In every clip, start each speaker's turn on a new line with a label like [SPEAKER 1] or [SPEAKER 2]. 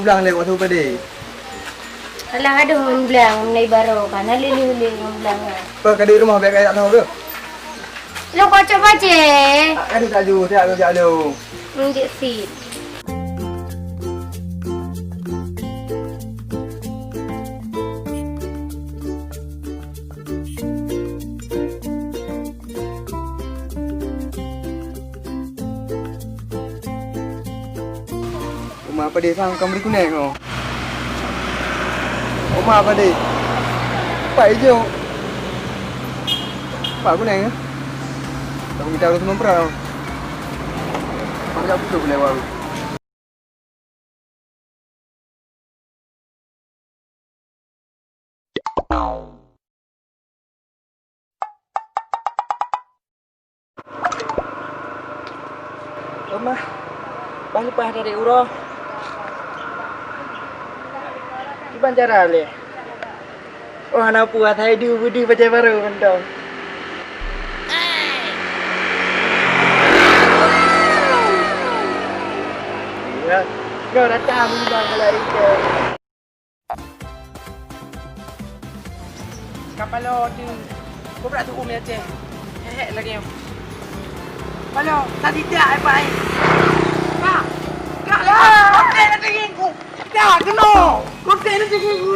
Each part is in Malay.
[SPEAKER 1] belang lek waktu padi.
[SPEAKER 2] Alah ada orang bilang menai baru kan, hali-hali orang bilang.
[SPEAKER 1] Apa kadi rumah baik tak tahu tu?
[SPEAKER 2] Lo kocok aja.
[SPEAKER 1] Kadi tak ju, tak lu jalu.
[SPEAKER 2] Menjadi sih.
[SPEAKER 1] Rumah padi sang kamu di kuning oh. Rumah padi. Pak hijau. Pak kuning ya. Kamu kita harus memperau. Macam tu boleh baru.
[SPEAKER 3] Mah, bang lepas dari urang. Di Banjaran le. Wah, nak buat hai du budi macam baru bentong. Ya, kau datang bang lari ke. Kapalo tu, kau berat tu umi aje. Hehe lagi. Malo, tadi dia apa ai? Kak. Kak lah. Okey nak tinggi ku. Kak kena. Okey nak tinggi ku.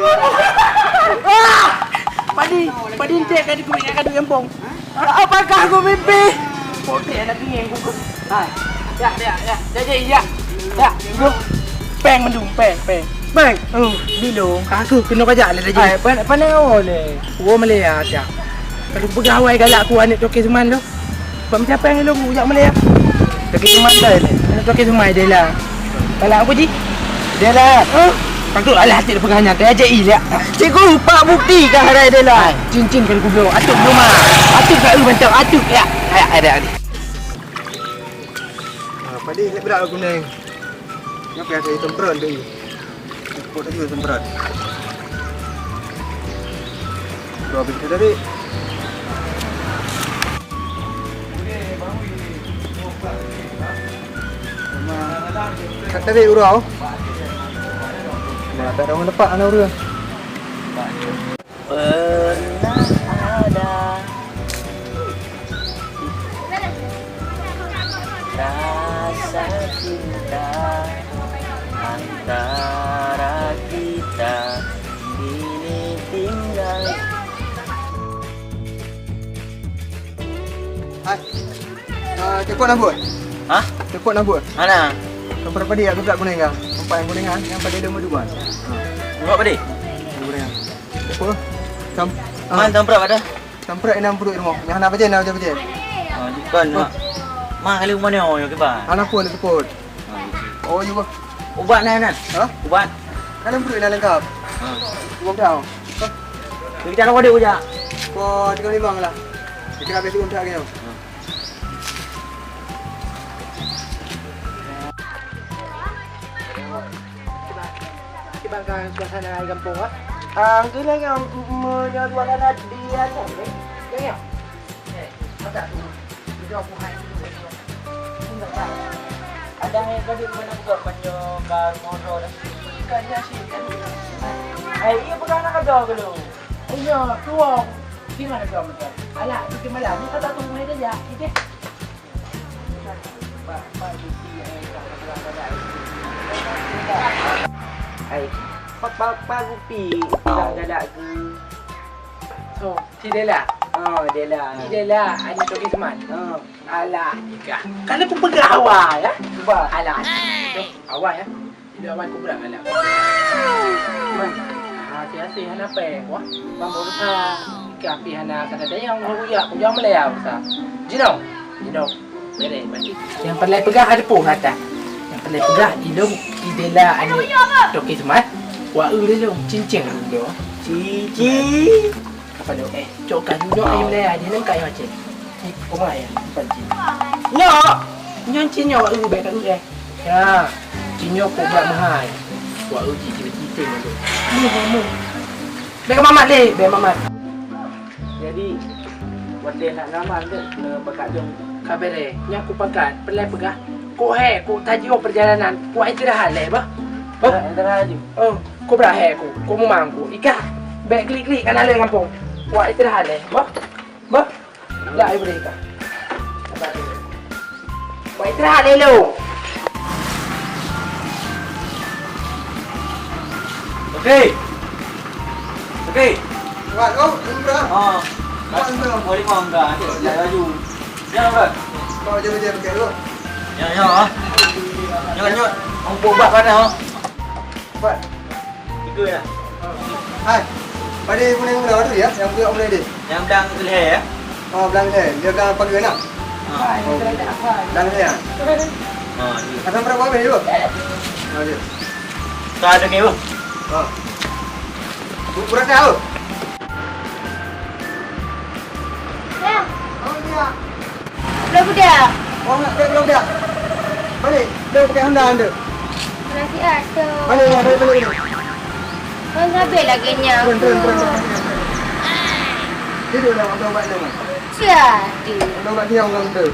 [SPEAKER 3] Padi cek kadi ku ingat kadu empong. Apakah aku mimpi? Okey nak tinggi ku. Hai. Ya. Ya. Lu peng mendung peng. Peng. Ni dong. Aku kena kajak le tadi. Hai, pandai ole. Wo Malaya aja. Kalau pegawai galak aku anak toke seman tu. Buat macam apa yang lu buat Malaya? Toke seman dah ni. Anak toke seman dia lah. Galak apa ji? Dia lah. Pangtu alah hati pegahnya ke aja ilah. Cikgu pak bukti kah harai dia lah. Cincin kan ku belum. Atuk rumah. Atuk kat bentang atuk ya. Ada.
[SPEAKER 1] Padi lek berak aku kuning. Ngapa ada hitam peron tu? Ikut aja hitam peron. Dua biji tadi. Kat tadi urau. Nah, tak ada orang lepak anak urau.
[SPEAKER 3] Pernah ada rasa cinta antara kita kini tinggal.
[SPEAKER 1] Hai. Cekut nak buat?
[SPEAKER 3] Hah?
[SPEAKER 1] Cekut nak buat?
[SPEAKER 3] Mana?
[SPEAKER 1] Kau berapa dia aku tak kuning kan? Empat yang kuning kan? Yang pada dia dua.
[SPEAKER 3] Buat apa dia?
[SPEAKER 1] Kuning. Apa? Sam.
[SPEAKER 3] Man tamprak ada?
[SPEAKER 1] Samprak 60 rumah. Yang nak baca nak baca.
[SPEAKER 3] Bukan. Mah kali mana oh yo ke ba?
[SPEAKER 1] Anak pun tersebut. Oh, you bah.
[SPEAKER 3] Ubat nak.
[SPEAKER 1] Ha?
[SPEAKER 3] Ubat.
[SPEAKER 1] Kan perut nak lengkap. Uang tahu.
[SPEAKER 3] Kita nak ada ujak.
[SPEAKER 1] Kau 35 lah. Kita habis tu untuk lagi.
[SPEAKER 3] Bangkan suasana kampung ah. Itu lah yang menyaduakan dia ni. Ya. Ada tu. Video aku hai. Ada yang kadi mana buat panjo kar motor dah. Kerja sih kan. Iya bukan nak ada kalau. Iya, tuang. Di mana kamu tu? Alah, di mana? Ni kata tu mana dia? Ide. Pak bukti ai pak bukti tak galak ke. So, si Dela. Dela, anak toki seman. Alah, nikah. Kan aku pegawai ya. Cuba. Alah. Awak ya. Tidak awak aku berat alah. Man. Siapa hana pe wah. Bang berusaha nikah pi hana kata dia yang huyak punya Malaya besar. Jino. Boleh mati. Yang paling pegang ada pun kata. Yang paling pegang hidung Dela anak toki seman. Wah, dia dong cincin tu. Cincin. Apa tu? Cokkan dulu ayu Malaya dia nak kai macam. Kau mai ya? Pancin. Nyok. Cincin nyok baik kat tu Ya. Cincin kau buat mahal. Wah, cincin tu. Mu. Baik mamat deh, baik mamat. Jadi buat dia nak ramal ke pekat jong khabar yang aku pekat pelai pegah. Kau tajuk perjalanan. Kau istirahat leh bah. Bah, kau berakhir aku. Kau mau mangku. Ika, baik klik-klik kan ada kampung. Wah, istirahat deh. Bah. Dah, ayo boleh Ika. Wah, istirahat deh lo.
[SPEAKER 4] Okey.
[SPEAKER 1] Buat kau, umrah.
[SPEAKER 4] Boleh mau enggak? Ada baju. Jangan buat.
[SPEAKER 1] Kau je pakai dulu.
[SPEAKER 4] Ya. Jangan nyot. Ông buat kan ha.
[SPEAKER 1] Buat.
[SPEAKER 4] Tiga dah.
[SPEAKER 1] Hai. Pada kuning muda tu ya, yang punya om ni.
[SPEAKER 4] Yang belang tu leher ya.
[SPEAKER 1] Oh, belang ni. Dia belang pagi nak. Belang ni ya.
[SPEAKER 4] Ni.
[SPEAKER 1] Asam berapa ni dulu? Oh, dia.
[SPEAKER 4] Tak ada ke apa?
[SPEAKER 1] Kurang tahu.
[SPEAKER 2] Ya,
[SPEAKER 1] Oh, dia.
[SPEAKER 2] belum budak.
[SPEAKER 1] Oh, nak belum dia. Balik. Dia pakai Honda anda.
[SPEAKER 2] Nasi ada.
[SPEAKER 1] Balik.
[SPEAKER 2] Kau habis lagi nya.
[SPEAKER 1] Turun. Tidur dah untuk ubat ni.
[SPEAKER 2] Jadi.
[SPEAKER 1] Untuk ubat dia orang tu.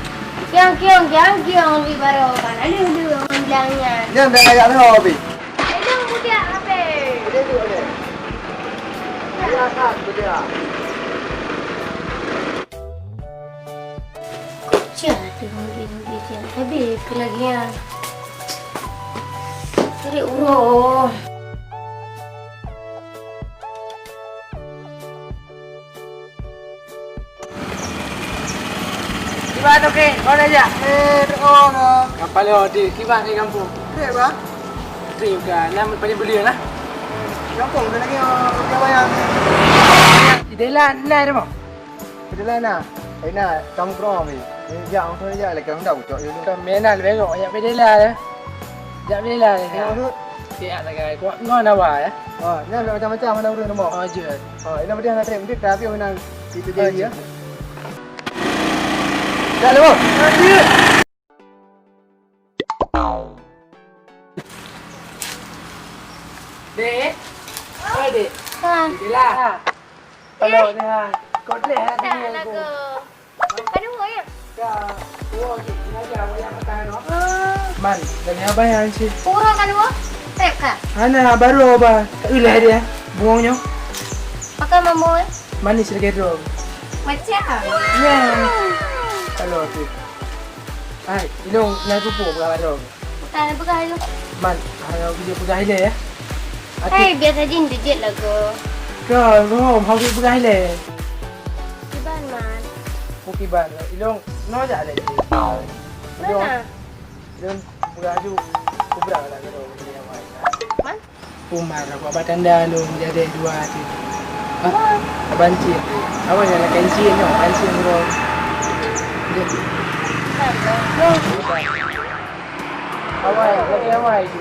[SPEAKER 2] Kiong lebih baru kan. Aduh, orang bilangnya.
[SPEAKER 1] Dia ambil ayat ni habis.
[SPEAKER 2] Aduh, budak habis.
[SPEAKER 1] Dia tu ada. Dia kan dia.
[SPEAKER 2] Jadi, lebih je. Habis ke lagi ya. Cari urut.
[SPEAKER 3] Gimana okey? Kau dah ajak?
[SPEAKER 1] Orang.
[SPEAKER 3] Kapal lo di gimana di kampung?
[SPEAKER 1] Dia apa?
[SPEAKER 3] Trip kan. Nama paling beli lah.
[SPEAKER 1] Kampung dia lagi orang bayar.
[SPEAKER 3] Di dalam nai dah mau.
[SPEAKER 1] Betul lah. Ina, kamu kerong ni. Ya, orang tu dia lagi Honda ucap dia tu.
[SPEAKER 3] Kau menal bego. Ajak di dalam dah. Ajak di dalam
[SPEAKER 1] Yang
[SPEAKER 3] dah.
[SPEAKER 1] tu.
[SPEAKER 3] Siap tak kau? Kau ngau nawa ya?
[SPEAKER 1] Oh, ni ada macam-macam mana urut nombor.
[SPEAKER 3] Oh je.
[SPEAKER 1] Oh, ini dia nak trip dia tapi orang itu dia ya.
[SPEAKER 3] Oh,
[SPEAKER 1] Dah lu.
[SPEAKER 3] Dek. Oh dek.
[SPEAKER 2] Kan.
[SPEAKER 3] Di dalam. Kalau ni ha. Kau boleh ha
[SPEAKER 2] Tak
[SPEAKER 3] tengok
[SPEAKER 2] nak
[SPEAKER 3] aku.
[SPEAKER 2] ke. Kan dua ya.
[SPEAKER 3] Dah. Dua je. Ni aja yang makan no. Man, dan yang bayar sih.
[SPEAKER 2] Urut kan dua? Trip kan?
[SPEAKER 3] Ana baru apa? Ulah dia. Buangnya.
[SPEAKER 2] Pakai mamu eh?
[SPEAKER 3] Manis lagi dong.
[SPEAKER 2] Macam.
[SPEAKER 3] Ya. Kalau tu. Hai, ilong nak pupuk berapa dong?
[SPEAKER 2] Tak nak pegang tu.
[SPEAKER 3] Man, kalau video pegang hilang ya.
[SPEAKER 2] Hai, biasa jin dijit lah ke.
[SPEAKER 3] Kau, kau mau pegang hilang.
[SPEAKER 2] Iban man.
[SPEAKER 3] Bukti ban. Ilong, no aja ada.
[SPEAKER 2] Mana?
[SPEAKER 3] Ilong pegang ju. Kubra lah kalau dia mai.
[SPEAKER 2] Man?
[SPEAKER 3] Umar aku abang tanda lu jadi dua tu. Abanci. Awak yang nak kancing no, kancing bro. Jadi. Awak, lagi awak itu.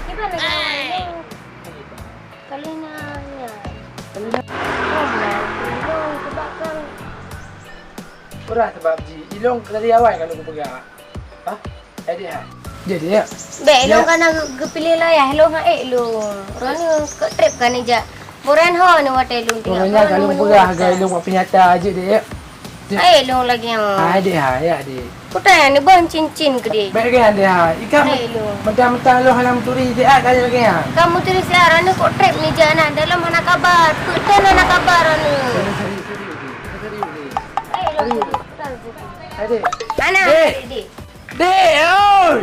[SPEAKER 2] Iban lagi awak. Kali nanya.
[SPEAKER 3] Kalau nak
[SPEAKER 2] Oh, man. Sebab kan.
[SPEAKER 3] berat sebab ji. Ilong dari awal kalau aku pegang. Hah? Jadi ha. Jadi ya.
[SPEAKER 2] Baik, lu kan nak pilih lah ya. Hello ha lu. Orang ni ke trip kan ni je. Boran ho ni watai lu tengok.
[SPEAKER 3] Orangnya kalau pegang harga ilong buat penyata aja dia.
[SPEAKER 2] Lu lagi yang.
[SPEAKER 3] Ada ha ya dia.
[SPEAKER 2] Kau tanya ni bon cincin ke dia.
[SPEAKER 3] Baik kan dia ha. Ikan
[SPEAKER 2] Lu.
[SPEAKER 3] mentang-mentang lu halam turi dia kali lagi ha.
[SPEAKER 2] Kamu tulis siaran ni kok trip ni je nak dalam mana kabar. Betul mana kabar ni. Lu.
[SPEAKER 3] Ada.
[SPEAKER 2] Mana?
[SPEAKER 3] Dek.
[SPEAKER 2] Dek.
[SPEAKER 3] Dek, oi.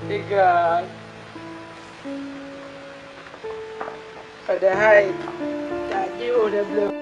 [SPEAKER 3] Tiga. Padahal tadi udah belum.